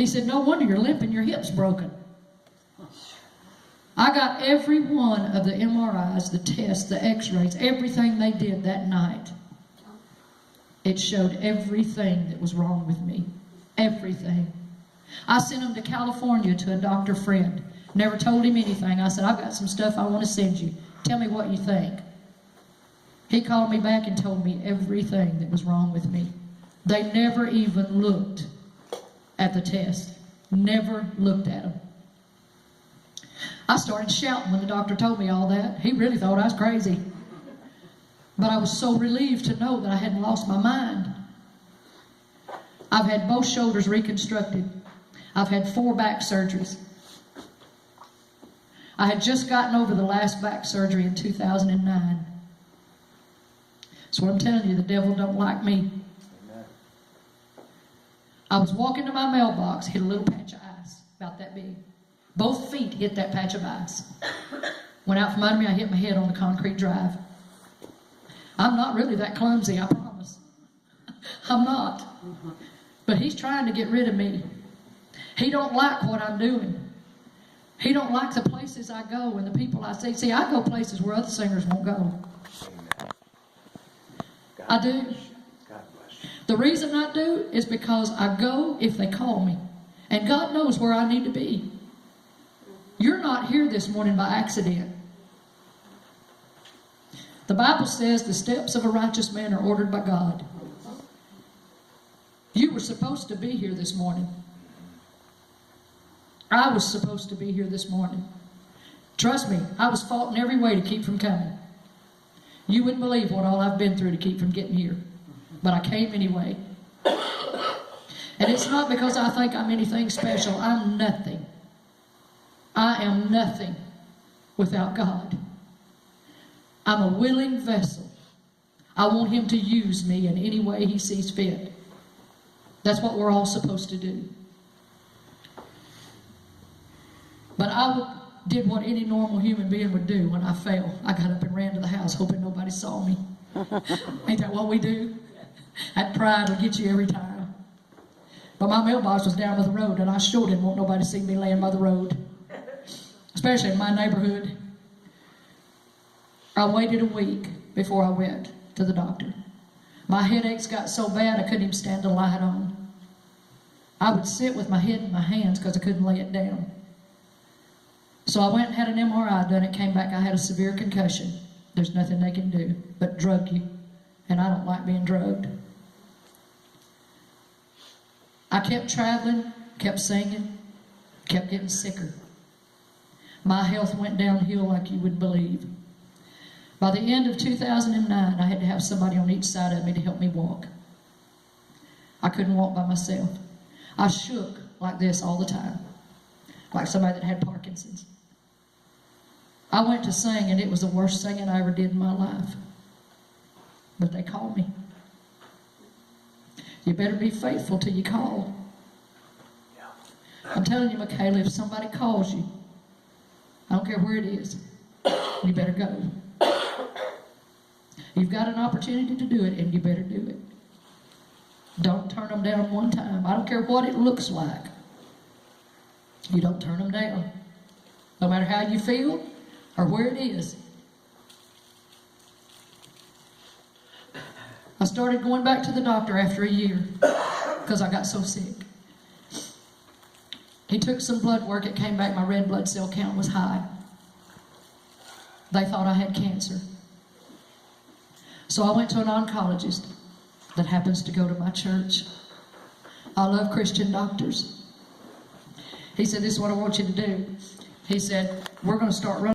He said, no wonder you're limping, your hip's broken. I got every one of the MRIs, the tests, the x-rays, everything they did that night. It showed everything that was wrong with me. Everything. I sent him to California to a doctor friend. Never told him anything. I said, I've got some stuff I want to send you. Tell me what you think. He called me back and told me everything that was wrong with me. They never even looked at the test. Never looked at them. I started shouting when the doctor told me all that. He really thought I was crazy. But I was so relieved to know that I hadn't lost my mind. I've had both shoulders reconstructed. I've had 4 back surgeries. I had just gotten over the last back surgery in 2009. That's what I'm telling you, the devil don't like me. Amen. I was walking to my mailbox, hit a little patch of ice, about that big. Both feet hit that patch of ice. Went out from under me, I hit my head on the concrete drive. I'm not really that clumsy, I promise. I'm not. But he's trying to get rid of me. He don't like what I'm doing. He don't like the places I go and the people I see. See, I go places where other singers won't go. I do. The reason I do is because I go if they call me. And God knows where I need to be. You're not here this morning by accident. The Bible says the steps of a righteous man are ordered by God. You were supposed to be here this morning. I was supposed to be here this morning. Trust me, I was fought in every way to keep from coming. You wouldn't believe what all I've been through to keep from getting here. But I came anyway. And it's not because I think I'm anything special. I'm nothing. I am nothing without God. I'm a willing vessel. I want Him to use me in any way He sees fit. That's what we're all supposed to do. But I did what any normal human being would do when I fell. I got up and ran to the house hoping nobody saw me. Ain't that what we do? That pride will get you every time. But my mailbox was down by the road, and I sure didn't want nobody to see me laying by the road. Especially in my neighborhood. I waited a week before I went to the doctor. My headaches got so bad I couldn't even stand the light on. I would sit with my head in my hands because I couldn't lay it down. So I went and had an MRI done. It came back I had a severe concussion. There's nothing they can do but drug you. And I don't like being drugged. I kept traveling, kept singing, kept getting sicker. My health went downhill like you would believe. By the end of 2009, I had to have somebody on each side of me to help me walk. I couldn't walk by myself. I shook like this all the time, like somebody that had Parkinson's. I went to sing, and it was the worst singing I ever did in my life. But they called me. You better be faithful till you call. I'm telling you, Michaela, if somebody calls you, I don't care where it is, you better go. You've got an opportunity to do it, and you better do it. Don't turn them down one time. I don't care what it looks like. You don't turn them down. No matter how you feel or where it is. I started going back to the doctor after a year because I got so sick. He took some blood work. It came back my red blood cell count was high. They thought I had cancer. So I went to an oncologist that happens to go to my church. I love Christian doctors. He said, this is what I want you to do. He said, we're going to start running